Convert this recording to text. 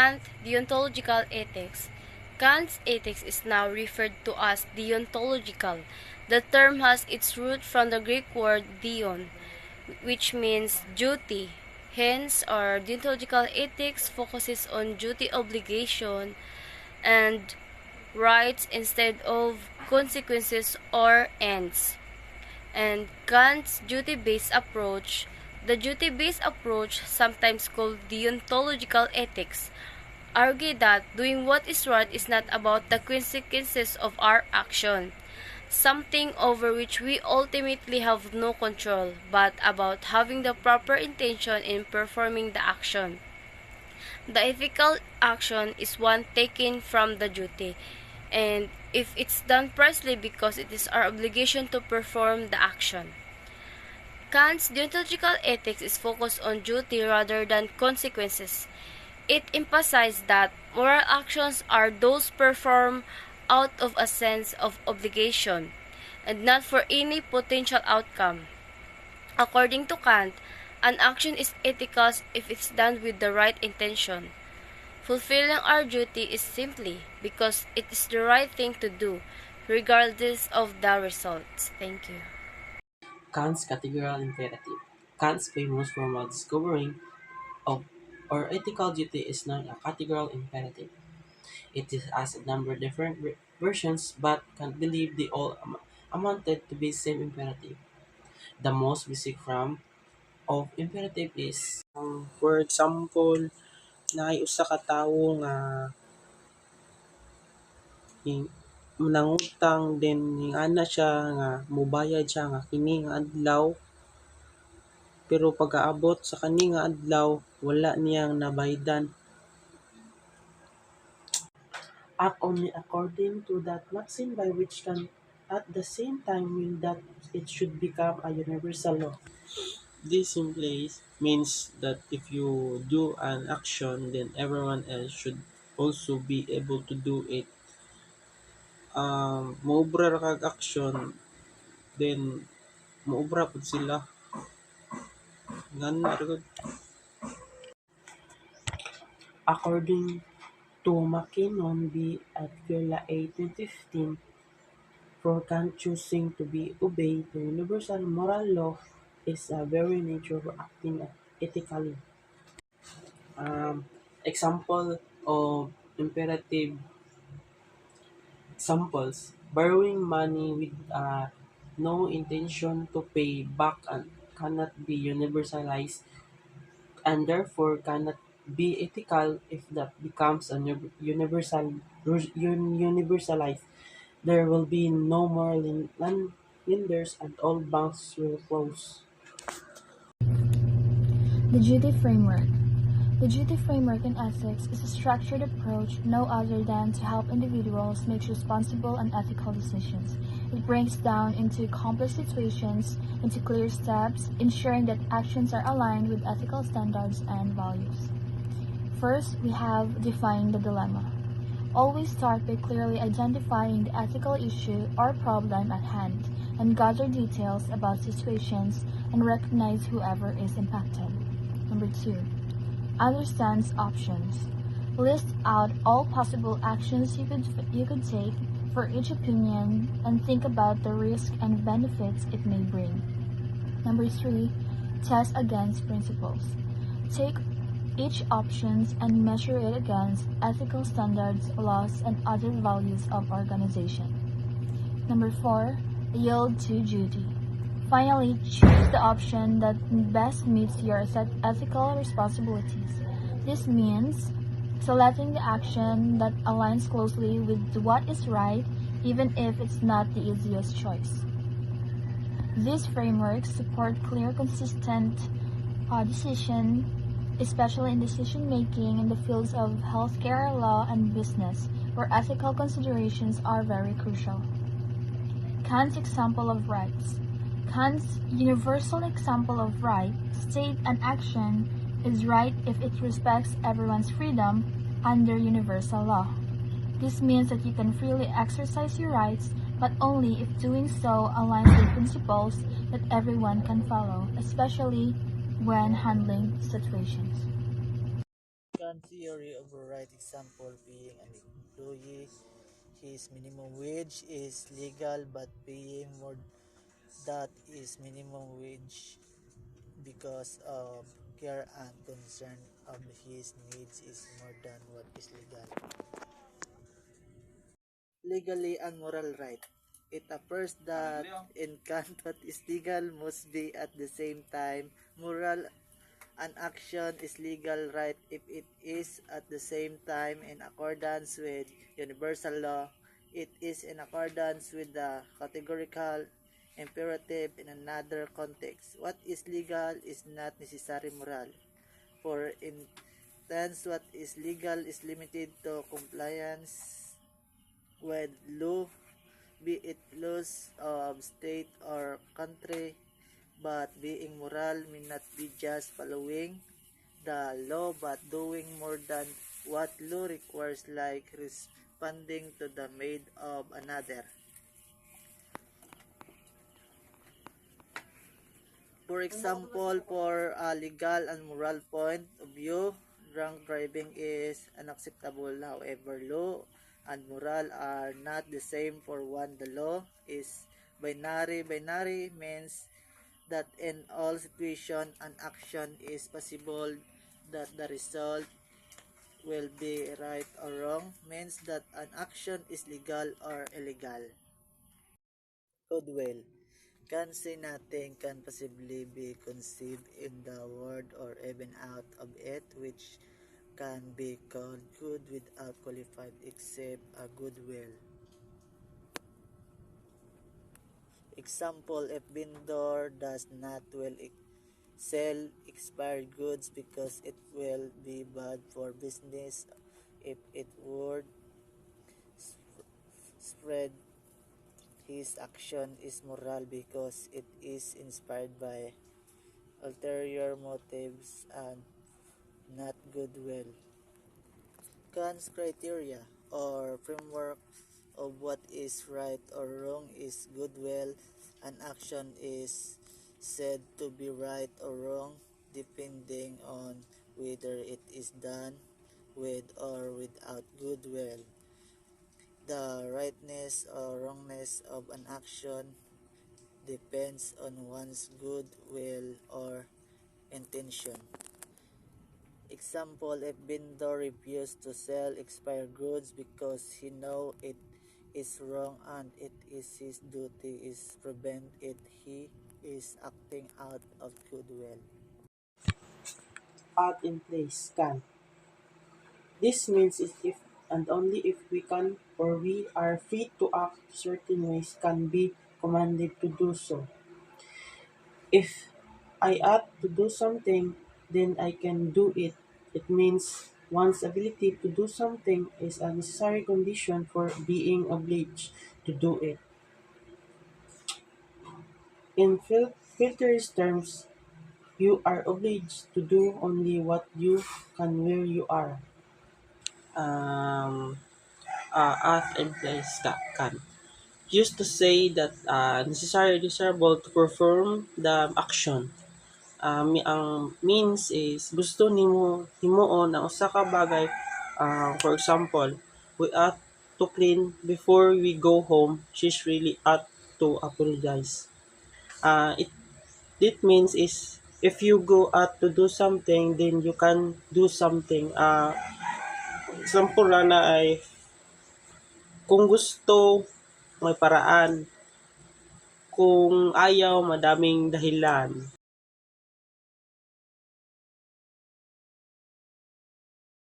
Kant deontological ethics. Kant's ethics is now referred to as deontological. The term has its root from the Greek word deon, which means duty. Hence, our deontological ethics focuses on duty obligation and rights instead of consequences or ends. And Kant's duty-based approach, the duty-based approach, sometimes called deontological ethics, argue that doing what is right is not about the consequences of our action, something over which we ultimately have no control, but about having the proper intention in performing the action. The ethical action is one taken from the duty, and if it's done precisely because it is our obligation to perform the action. Kant's deontological ethics is focused on duty rather than consequences. It emphasized that moral actions are those performed out of a sense of obligation, and not for any potential outcome. According to Kant, an action is ethical if it's done with the right intention. Fulfilling our duty is simply because it is the right thing to do, regardless of the results. Thank you. Kant's categorical imperative. Kant's famous formal discovering of or ethical duty is known as categorical imperative. Has a number of different versions, but Kant believed they all amounted to the same imperative. The most basic form of imperative is for example, naay usa ka tawo nga nangutang then ana siya nga mobayad siya nga kini nga adlaw pero pagkaabot sa kani nga adlaw wala niyang nabaydan. Act only according to that maxim by which can at the same time mean that it should become a universal law. This simply means that if you do an action, then everyone else should also be able to do it. Maobra ra kag action, then maobra pud sila. Ngana ra gud. According to McKinnon v. at Villa A. 2015, for Kant choosing to be obeyed, the universal moral law is a very nature of acting ethically. Example of imperative examples: borrowing money with no intention to pay back and cannot be universalized and therefore cannot be ethical if that becomes a universalized. There will be no more lenders and all banks will close. The duty framework. The duty framework in ethics is a structured approach no other than to help individuals make responsible and ethical decisions. It breaks down into complex situations into clear steps, ensuring that actions are aligned with ethical standards and values. First, we have defining the dilemma. Always start by clearly identifying the ethical issue or problem at hand and gather details about situations and recognize whoever is impacted. Number 2. Understands options. List out all possible actions you could take for each opinion and think about the risk and benefits it may bring. Number 3. Test against principles. Take each options and measure it against ethical standards, laws, and other values of organization. Number 4. Yield to duty. Finally, choose the option that best meets your ethical responsibilities. This means selecting the action that aligns closely with what is right, even if it's not the easiest choice. These frameworks support clear, consistent decision, especially in decision-making in the fields of healthcare, law, and business, where ethical considerations are very crucial. Kant's example of rights. Kant's universal example of right states an action is right if it respects everyone's freedom under universal law. This means that you can freely exercise your rights, but only if doing so aligns with principles that everyone can follow, especially when handling situations. one theory of a right example being an employee. His minimum wage is legal, but paying more that is minimum wage because of care and concern of his needs is more than what is legal. Legally and moral right. It appears that in Kant what is legal must be at the same time moral. An action is legal right if it is at the same time in accordance with universal law. It is in accordance with the categorical imperative in another context. What is legal is not necessarily moral. For instance, what is legal is limited to compliance with law, be it laws of state or country, but being moral may not be just following the law but doing more than what law requires, like responding to the maid of another. For example, for a legal and moral point of view, drunk driving is unacceptable. However, law and moral are not the same. For one, the law is binary. Binary means that in all situations an action is possible, that the result will be right or wrong means that an action is legal or illegal. Goodwill. Can say nothing can possibly be conceived in the word or even out of it which can be called good without qualified except a goodwill. Example, if vendor does not sell expired goods because it will be bad for business if it would spread. His action is moral because it is inspired by ulterior motives and not goodwill. Kant's criteria or framework of what is right or wrong is goodwill. An action is said to be right or wrong depending on whether it is done with or without goodwill. The rightness or wrongness of an action depends on one's goodwill or intention. Example, if vendor refused to sell expired goods because he know it is wrong and it is his duty is prevent it, he is acting out of goodwill. Out in place, can. This means is if and only if we can or we are free to act certain ways can be commanded to do so. If I ought to do something, then I can do it. It means one's ability to do something is a necessary condition for being obliged to do it. In filter's terms, you are obliged to do only what you can where you are. Um, at and place can. Used to say that necessary desirable to perform the action. Ang means is gusto nimo himuon ang usa ka bagay, for example, we ought to clean before we go home. She's really ought to apologize. It means is if you go out to do something, then you can do something. Example lang na ay kung gusto may paraan, kung ayaw madaming dahilan.